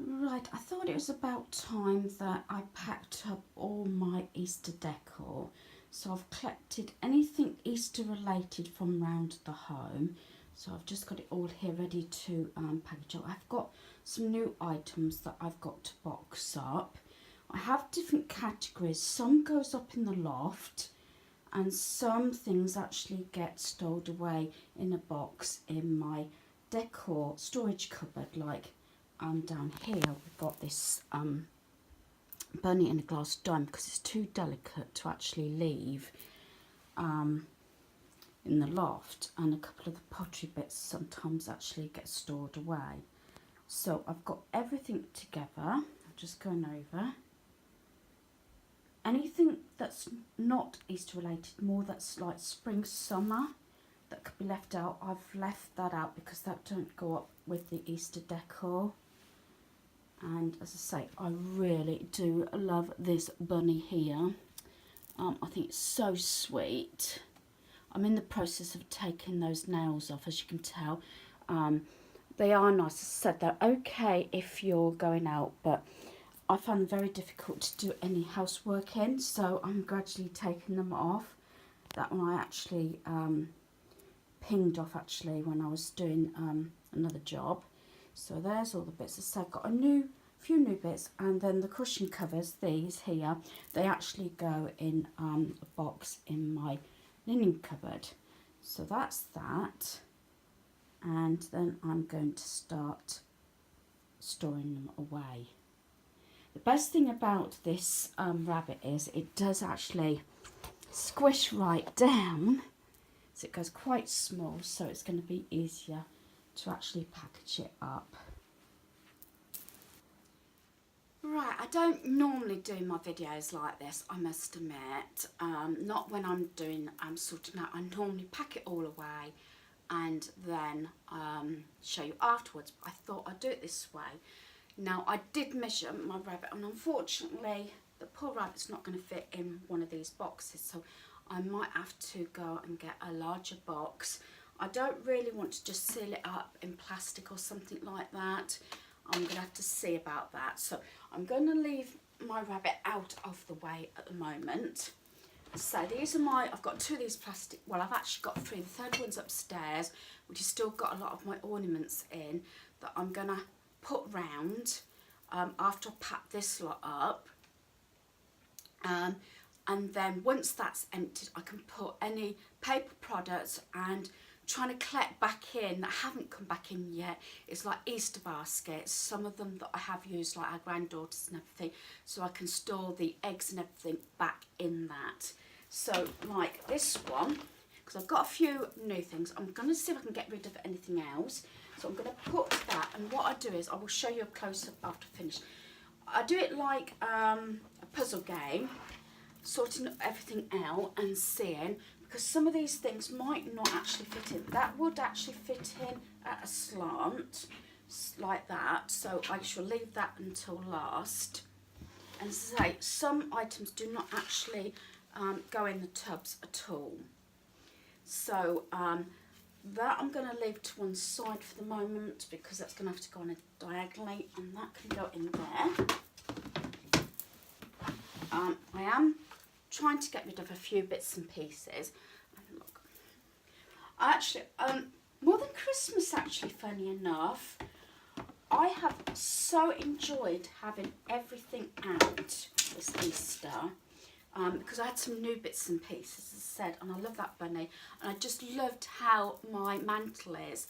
Right, I thought it was about time that I packed up all my Easter decor. So I've collected anything Easter related from round the home. So I've just got it all here ready to package up. I've got some new items that I've got to box up. I have different categories. Some goes up in the loft and some things actually get stowed away in a box in my decor storage cupboard, like down here we've got this bunny in a glass dome because it's too delicate to actually leave in the loft, and a couple of the pottery bits sometimes actually get stored away. So I've got everything together. I'm just going over anything that's not Easter related, more that's like spring summer that could be left out. I've left that out because that don't go up with the Easter decor. And as I say, I really do love this bunny here. I think it's so sweet. I'm in the process of taking those nails off, as you can tell. They are nice. As I said, they're okay if you're going out, but I find them very difficult to do any housework in, so I'm gradually taking them off. That one I actually pinged off actually when I was doing another job. So there's all the bits. As I said, I've got a few new bits, and then the cushion covers, these here, they actually go in a box in my linen cupboard. So that's that, and then I'm going to start storing them away. The best thing about this rabbit is it does actually squish right down, so it goes quite small, so it's going to be easier to actually package it up. Right, I don't normally do my videos like this, I must admit. Not when I'm doing sorting out. I normally pack it all away and then show you afterwards. I thought I'd do it this way. Now, I did measure my rabbit, and unfortunately the poor rabbit's not going to fit in one of these boxes, so I might have to go and get a larger box. I don't really want to just seal it up in plastic or something like that. I'm going to have to see about that. So I'm going to leave my rabbit out of the way at the moment. So these are I've got two of these plastic, well, I've actually got three. The third one's upstairs, which has still got a lot of my ornaments in, that I'm going to put round after I pack this lot up. And then once that's emptied, I can put any paper products, and trying to collect back in that haven't come back in yet is like Easter baskets, some of them that I have used, like our granddaughters and everything, so I can store the eggs and everything back in that. So like this one, because I've got a few new things, I'm going to see if I can get rid of anything else. So I'm going to put that, and what I do is I will show you a close-up after I finish. I do it like a puzzle game, sorting everything out and seeing, because some of these things might not actually fit in. That would actually fit in at a slant like that, so I shall leave that until last. And as I say, some items do not actually go in the tubs at all, so that I'm going to leave to one side for the moment, because that's going to have to go on diagonally, and that can go in there. I am trying to get rid of a few bits and pieces. And look, actually, more than Christmas, actually, funny enough, I have so enjoyed having everything out this Easter, because I had some new bits and pieces, as I said, and I love that bunny, and I just loved how my mantle is.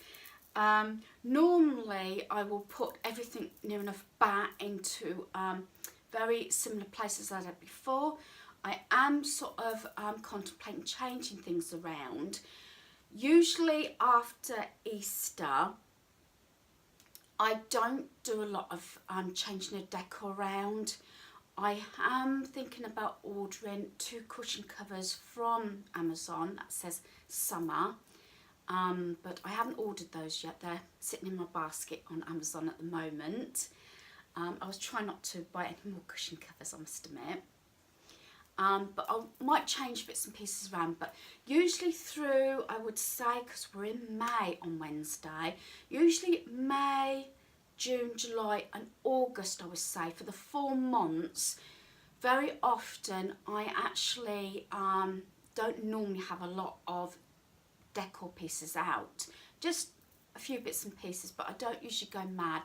Normally, I will put everything near enough back into very similar places as I did before. I am sort of contemplating changing things around. Usually after Easter, I don't do a lot of changing the decor around. I am thinking about ordering 2 cushion covers from Amazon that says summer, but I haven't ordered those yet. They're sitting in my basket on Amazon at the moment. I was trying not to buy any more cushion covers, I must admit. But I might change bits and pieces around, but usually through, I would say, because we're in May on Wednesday, usually May, June, July and August, I would say, for the 4 months, very often I actually don't normally have a lot of decor pieces out. Just a few bits and pieces, but I don't usually go mad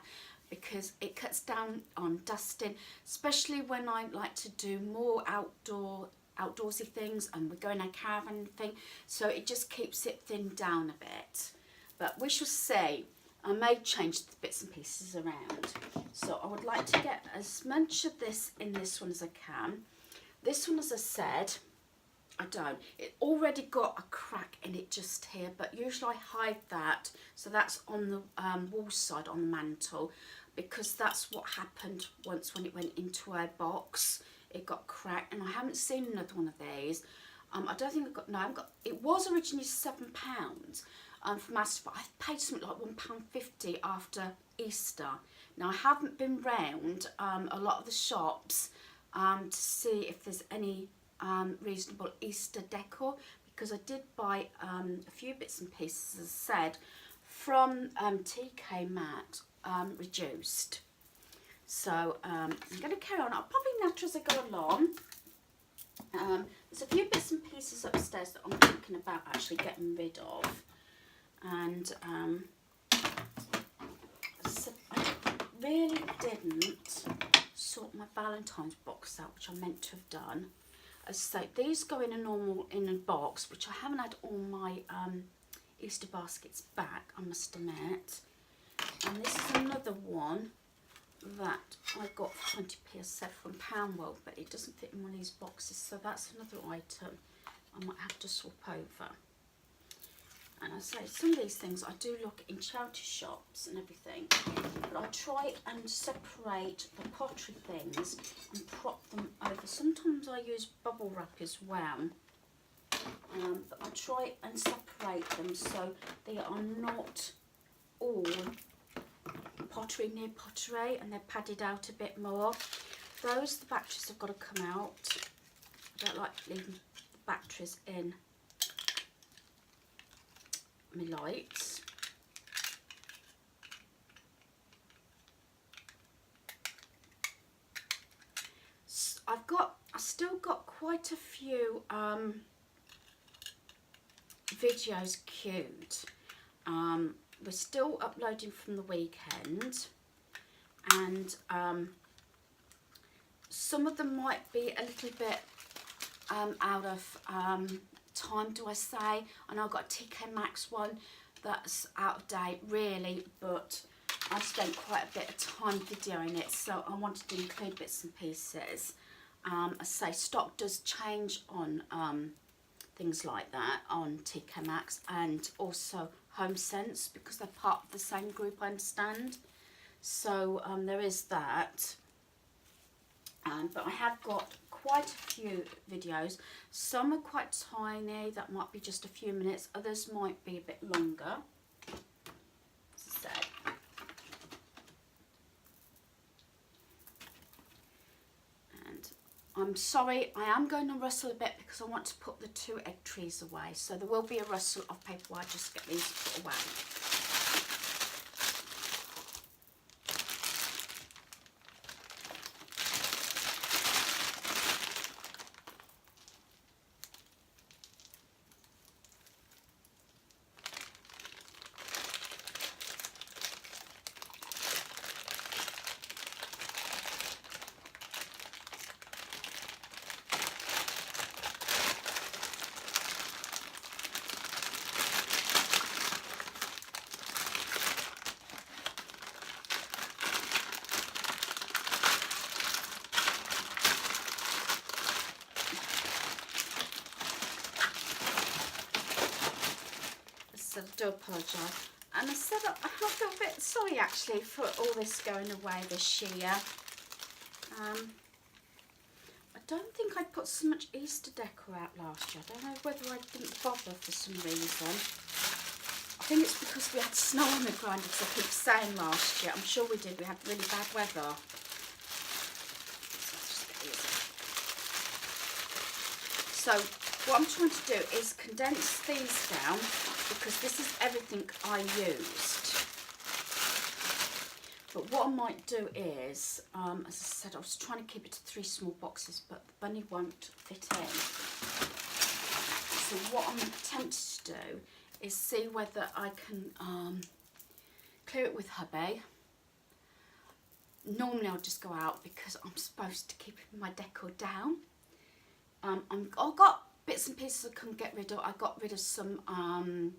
because it cuts down on dusting, especially when I like to do more outdoorsy things and we're going a caravan thing, so it just keeps it thinned down a bit. But we shall see. I may change the bits and pieces around. So I would like to get as much of this in this one as I can. This one, as I said, I don't. It already got a crack in it just here, but usually I hide that. So that's on the wall side on the mantle, because that's what happened once when it went into a box. It got cracked, and I haven't seen another one of these. I don't think I've got, no, I haven't got, it was originally £7 from Asda, but I've paid something like £1.50 after Easter. Now I haven't been round a lot of the shops to see if there's any reasonable Easter decor, because I did buy a few bits and pieces, as I said, from TK Maxx reduced. So I'm going to carry on. I'll probably natter as I go along. There's a few bits and pieces upstairs that I'm thinking about actually getting rid of, and so I really didn't sort my Valentine's box out, which I meant to have done. As I say, these go in a box, which I haven't had all my Easter baskets back, I must admit. And this is another one that I got for 20p, I said, from Poundworld, but it doesn't fit in one of these boxes, so that's another item I might have to swap over. And I say, some of these things I do look in charity shops and everything, but I try and separate the pottery things and prop them over. Sometimes I use bubble wrap as well, but I try and separate them so they are not all pottery near pottery, and they're padded out a bit more. Those, the batteries have got to come out. I don't like leaving the batteries in my lights. I've still got quite a few videos queued. We're still uploading from the weekend, and some of them might be a little bit out of time, do I say. I know I've got a TK Maxx one that's out of date really, but I've spent quite a bit of time videoing it, so I wanted to include bits and pieces. I say stock does change on things like that on TK Maxx, and also HomeSense, because they're part of the same group, I understand. So there is that. But I have got quite a few videos. Some are quite tiny, that might be just a few minutes. Others might be a bit longer. As I said. And I'm sorry, I am going to rustle a bit because I want to put the 2 egg trees away. So there will be a rustle of paper while I just get these put away. I do apologise, and I said I feel a bit sorry actually for all this going away this year. I don't think I put so much Easter decor out last year. I don't know whether I didn't bother for some reason. I think it's because we had snow on the ground, as I keep saying, last year. I'm sure we did. We had really bad weather. So what I'm trying to do is condense these down, because this is everything I used. But what I might do is, as I said, I was trying to keep it to 3 small boxes, but the bunny won't fit in. So what I'm tempted to do is see whether I can clear it with hubby. Normally I'll just go out because I'm supposed to keep my decor down. I've got bits and pieces I can get rid of. I got rid of some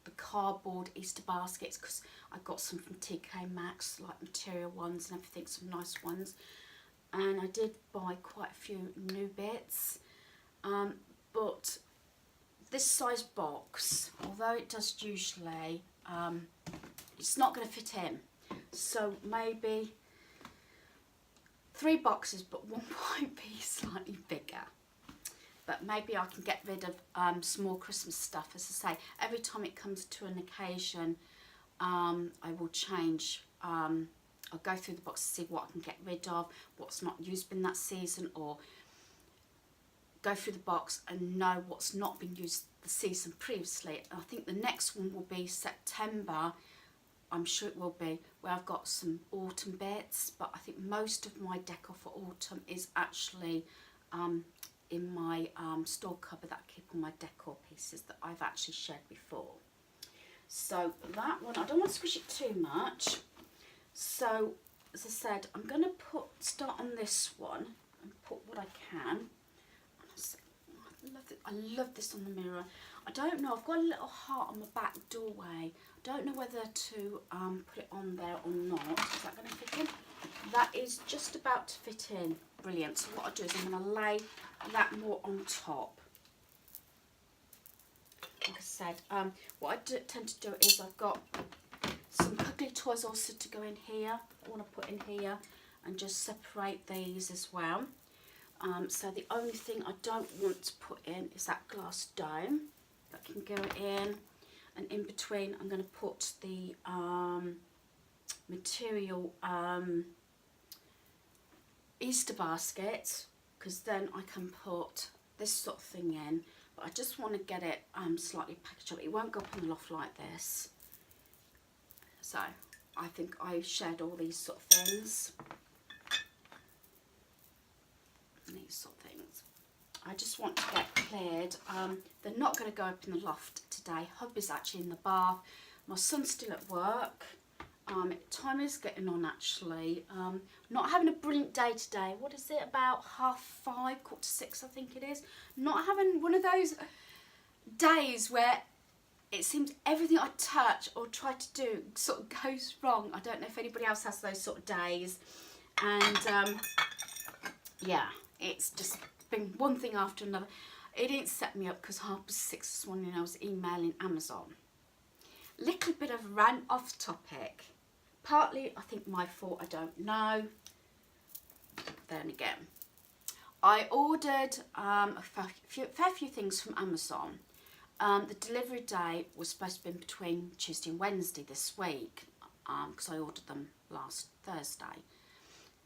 the cardboard Easter baskets because I got some from TK Maxx, like material ones and everything, some nice ones. And I did buy quite a few new bits. But this size box, although it does usually, it's not going to fit in. So maybe 3 boxes, but one might be slightly bigger. But maybe I can get rid of some more Christmas stuff. As I say, every time it comes to an occasion, I will change. I'll go through the box to see what I can get rid of, what's not used in that season, or go through the box and know what's not been used the season previously. I think the next one will be September. I'm sure it will be, where I've got some autumn bits, but I think most of my decor for autumn is actually in my store cupboard that I keep all my decor pieces that I've actually shared before. So that one, I don't want to squish it too much. So as I said, I'm going to start on this one and put what I can. I love this on the mirror. I don't know, I've got a little heart on my back doorway. I don't know whether to put it on there or not. Is that going to fit in? That is just about to fit in. Brilliant. So what I'll do is I'm going to lay that more on top. Like I said, what I tend to do is I've got some cuddly toys also to go in here. I want to put in here and just separate these as well. So the only thing I don't want to put in is that glass dome. That can go in, and in between I'm going to put the material Easter basket, because then I can put this sort of thing in. But I just want to get it slightly packaged up. It won't go up in the loft like this. So I think I shared all these sort of things. These sort of things. I just want to get cleared. They're not going to go up in the loft today. Hubby's actually in the bath. My son's still at work. Time is getting on actually. Not having a brilliant day today. What is it, about 5:30, 5:45, I think it is. Not having one of those days where it seems everything I touch or try to do sort of goes wrong. I don't know if anybody else has those sort of days. And yeah, it's just been one thing after another. It didn't set me up because 6:30 this morning I was emailing Amazon. Little bit of rant off topic. Partly I think my fault, I don't know. Then again, I ordered a fair few things from Amazon. The delivery day was supposed to be between Tuesday and Wednesday this week, because I ordered them last Thursday.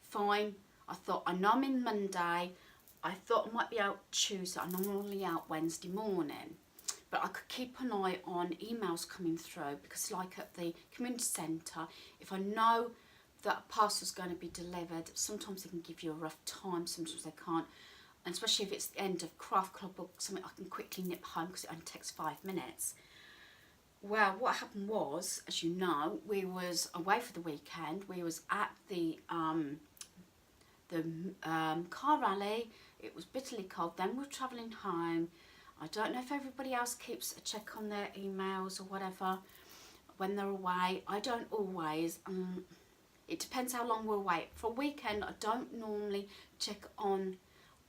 Fine. I thought, I know I'm in Monday. I thought I might be out Tuesday. I'm normally out Wednesday morning. But I could keep an eye on emails coming through, because like at the community centre, if I know that a parcel's going to be delivered, sometimes they can give you a rough time, sometimes they can't. And especially if it's the end of craft club or something, I can quickly nip home because it only takes 5 minutes. Well, what happened was, as you know, we was away for the weekend. We was at the car rally. It was bitterly cold. Then we were travelling home. I don't know if everybody else keeps a check on their emails or whatever when they're away. I don't always. It depends how long we're away. For a weekend, I don't normally check on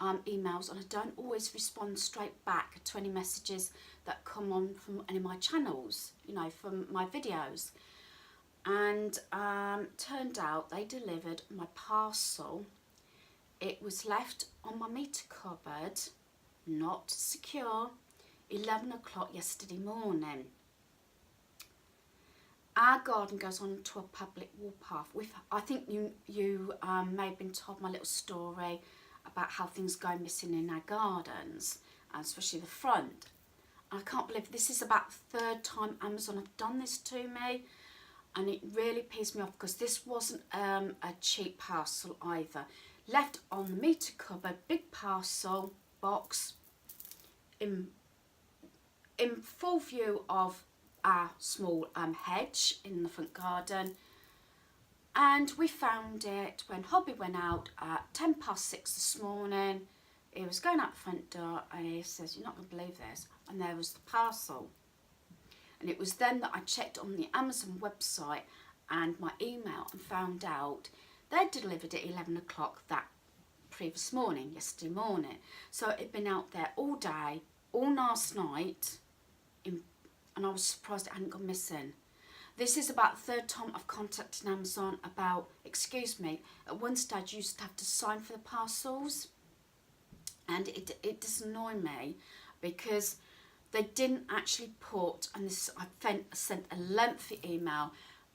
emails, and I don't always respond straight back to any messages that come on from any of my channels, you know, from my videos. And turned out they delivered my parcel. It was left on my meter cupboard, not secure, 11 o'clock yesterday morning. Our garden goes on to a public warpath. I think you may have been told my little story about how things go missing in our gardens, and especially the front. I can't believe this is about the 3rd time Amazon have done this to me. and it really pissed me off because this wasn't a cheap parcel either. Left on the meter cupboard, big parcel box in full view of our small hedge in the front garden. And we found it when Hobby went out at 6:10 this morning. He was going out the front door and he says, "You're not going to believe this." And there was the parcel. And it was then that I checked on the Amazon website and my email and found out they'd delivered at 11 o'clock that previous morning, yesterday morning. So it'd been out there all day, all last night, and I was surprised it hadn't gone missing. This is about the third time I've contacted Amazon about, excuse me, at one stage you used to have to sign for the parcels, and it does annoy me because they didn't actually put, and this I sent a lengthy email,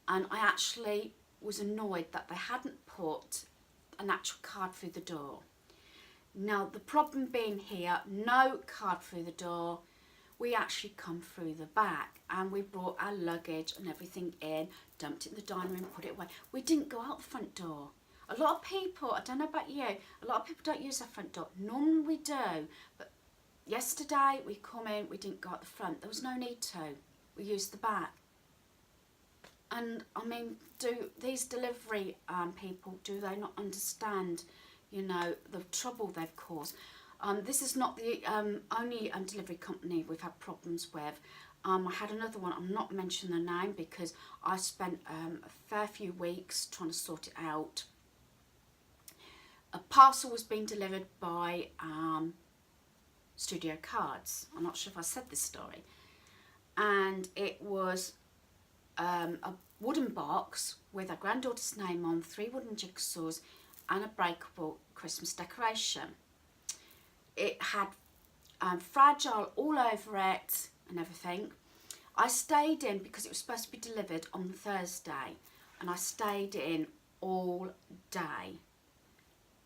and I actually was annoyed that they hadn't put an actual card through the door. Now the problem being here, no card through the door, we actually come through the back, and we brought our luggage and everything in, dumped it in the dining room, put it away. We didn't go out the front door. A lot of people, I don't know about you, a lot of people don't use their front door. Normally we do, but yesterday we come in, we didn't go out the front. There was no need to. We used the back. And I mean, do these delivery people, do they not understand, you know, the trouble they've caused? This is not the only delivery company we've had problems with. I had another one, I'm not mentioning the name because I spent a fair few weeks trying to sort it out. A parcel was being delivered by Studio Cards. I'm not sure if I said this story. And it was a wooden box with a granddaughter's name on, 3 wooden jigsaws and a breakable Christmas decoration. It had Fragile all over it and everything. I stayed in because it was supposed to be delivered on the Thursday, and I stayed in all day.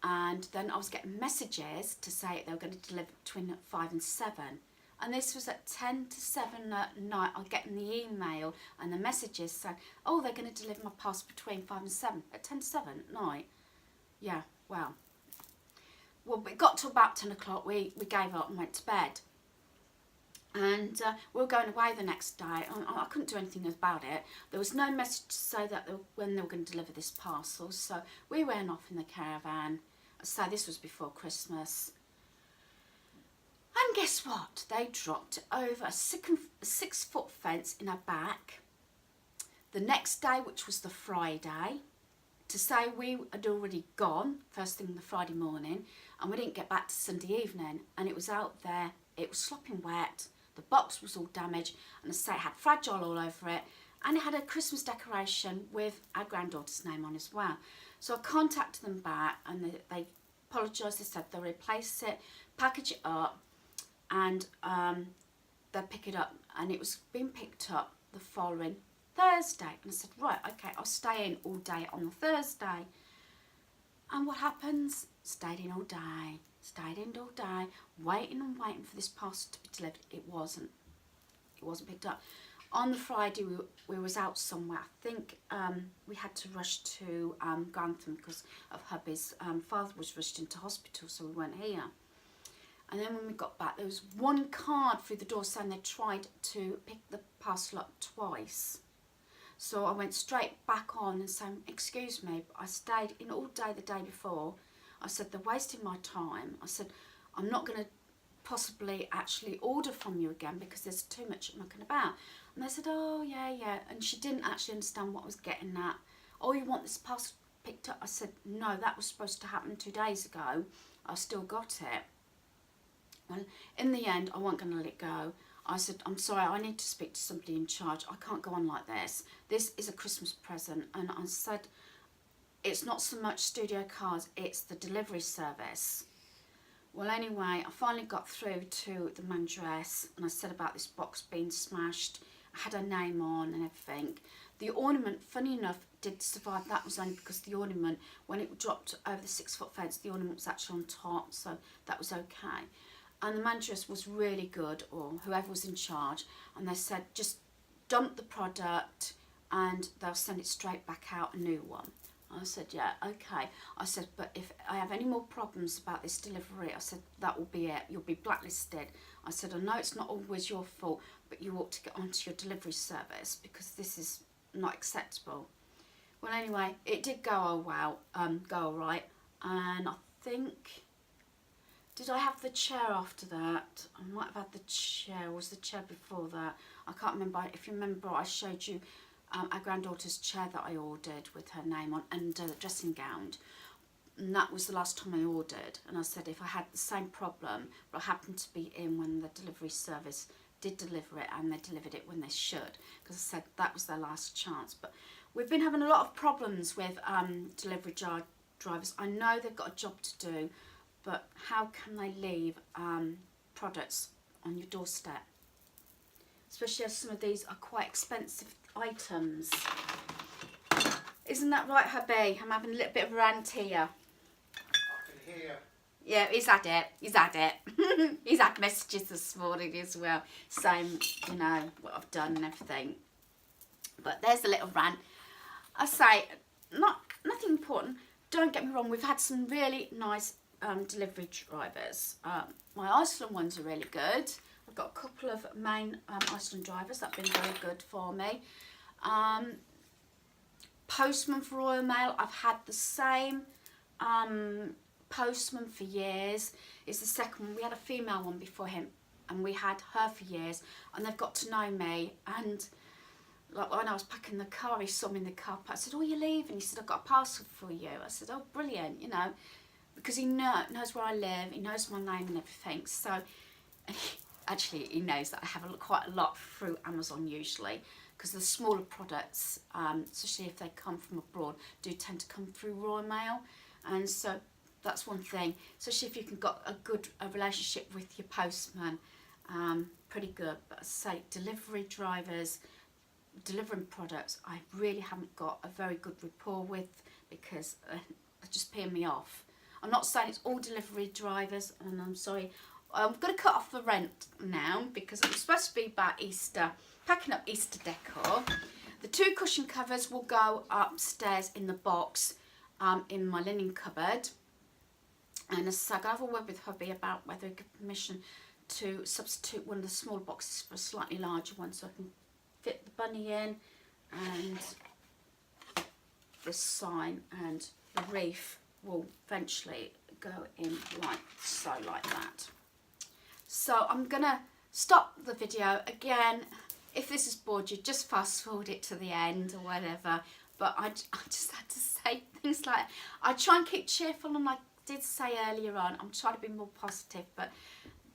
And then I was getting messages to say they were going to deliver between 5 and 7. And this was at 10 to 7 at night. I'm getting the email and the messages saying, "Oh, they're going to deliver my parcel between 5 and 7. At 10 to 7 at night. Yeah, well, it got to about 10 o'clock. We gave up and went to bed. And we were going away the next day. I couldn't do anything about it. There was no message to say that when they were going to deliver this parcel. So we went off in the caravan. So this was before Christmas. And guess what? They dropped over a 6-foot fence in our back. The next day, which was the Friday, to say we had already gone first thing the Friday morning, and we didn't get back to Sunday evening, and it was out there, it was slopping wet, the box was all damaged, and I say it had Fragile all over it, and it had a Christmas decoration with our granddaughter's name on as well. So I contacted them back, and they apologised. They said they'll replace it, package it up, and they'll pick it up, and it was being picked up the following Thursday. And I said, right, okay, I'll stay in all day on the Thursday. And what happens? Stayed in all day, waiting and waiting for this parcel to be delivered. It wasn't picked up. On the Friday, we was out somewhere. I think we had to rush to Grantham because of hubby's father was rushed into hospital, so we weren't here. And then when we got back, there was one card through the door saying they tried to pick the parcel up twice. So I went straight back on and said, "Excuse me, but I stayed in all day the day before." I said, "They're wasting my time." I said, "I'm not going to possibly actually order from you again because there's too much mucking about." And they said, "Oh, yeah." And she didn't actually understand what I was getting at. "Oh, you want this parcel picked up?" I said, "No, that was supposed to happen 2 days ago. I still got it." Well, in the end, I wasn't going to let it go. I said, "I'm sorry, I need to speak to somebody in charge. I can't go on like this. This is a Christmas present." And I said, it's not so much Studio Cards, it's the delivery service. Well, anyway, I finally got through to the manageress, and I said about this box being smashed. I had her name on and everything. The ornament, funny enough, did survive. That was only because the ornament, when it dropped over the 6-foot fence, the ornament was actually on top, so that was okay. And the manageress was really good, or whoever was in charge, and they said, just dump the product, and they'll send it straight back out, a new one. I said, yeah, okay. I said, but if I have any more problems about this delivery, I said, that will be it. You'll be blacklisted. I said, I know it's not always your fault, but you ought to get onto your delivery service because this is not acceptable. Well, anyway, it did go all right. And I think, did I have the chair after that? I might have had the chair. Was the chair before that? I can't remember. If you remember, I showed you our granddaughter's chair that I ordered with her name on and the dressing gown. And that was the last time I ordered. And I said if I had the same problem, but I happened to be in when the delivery service did deliver it and they delivered it when they should. Because I said that was their last chance. But we've been having a lot of problems with delivery drivers. I know they've got a job to do, but how can they leave products on your doorstep? Especially as some of these are quite expensive items. Isn't that right, hubby? I'm having a little bit of a rant here. I can hear. Yeah, he's had it. He's had it. He's had messages this morning as well, saying, you know, what I've done and everything. But there's a little rant. I say, nothing important. Don't get me wrong. We've had some really nice delivery drivers. My Iceland ones are really good. I've got a couple of main Iceland drivers that have been very good for me. Postman for Royal Mail, I've had the same postman for years. It's the second one. We had a female one before him and we had her for years, and they've got to know me. And like when I was packing the car, he saw me in the car park. I said, oh, you're leaving? He said, I've got a parcel for you. I said, oh, brilliant, you know, because he knows where I live, he knows my name and everything. So and actually he knows that I have quite a lot through Amazon usually, because the smaller products, especially if they come from abroad, do tend to come through Royal Mail. And so that's one thing, especially if you can got a good relationship with your postman, pretty good. But I say delivery drivers, delivering products, I really haven't got a very good rapport with, because they're just peeing me off. I'm not saying it's all delivery drivers, and I'm sorry. I'm going to cut off the rent now because it was supposed to be about Easter, packing up Easter decor. The 2 cushion covers will go upstairs in the box in my linen cupboard. And as I say, I'll have a word with hubby about whether he give permission to substitute one of the small boxes for a slightly larger one so I can fit the bunny in, and this sign and the wreath will eventually go in like so, like that. So I'm gonna stop the video again. If this is bored you, just fast forward it to the end or whatever. But I just had to say things like, I try and keep cheerful, and I did say earlier on, I'm trying to be more positive, but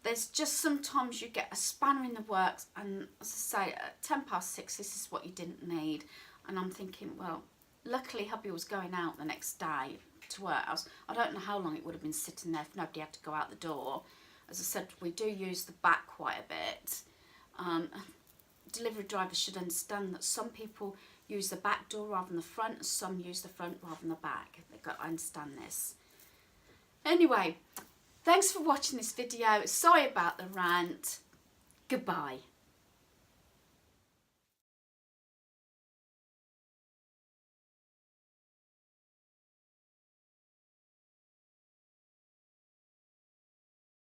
there's just sometimes you get a spanner in the works, and as I say, at 6:10, this is what you didn't need. And I'm thinking, well, luckily hubby was going out the next day to work. I don't know how long it would have been sitting there if nobody had to go out the door. As I said, we do use the back quite a bit. Delivery drivers should understand that some people use the back door rather than the front, and some use the front rather than the back. They've got to understand this. Anyway, thanks for watching this video. Sorry about the rant. Goodbye.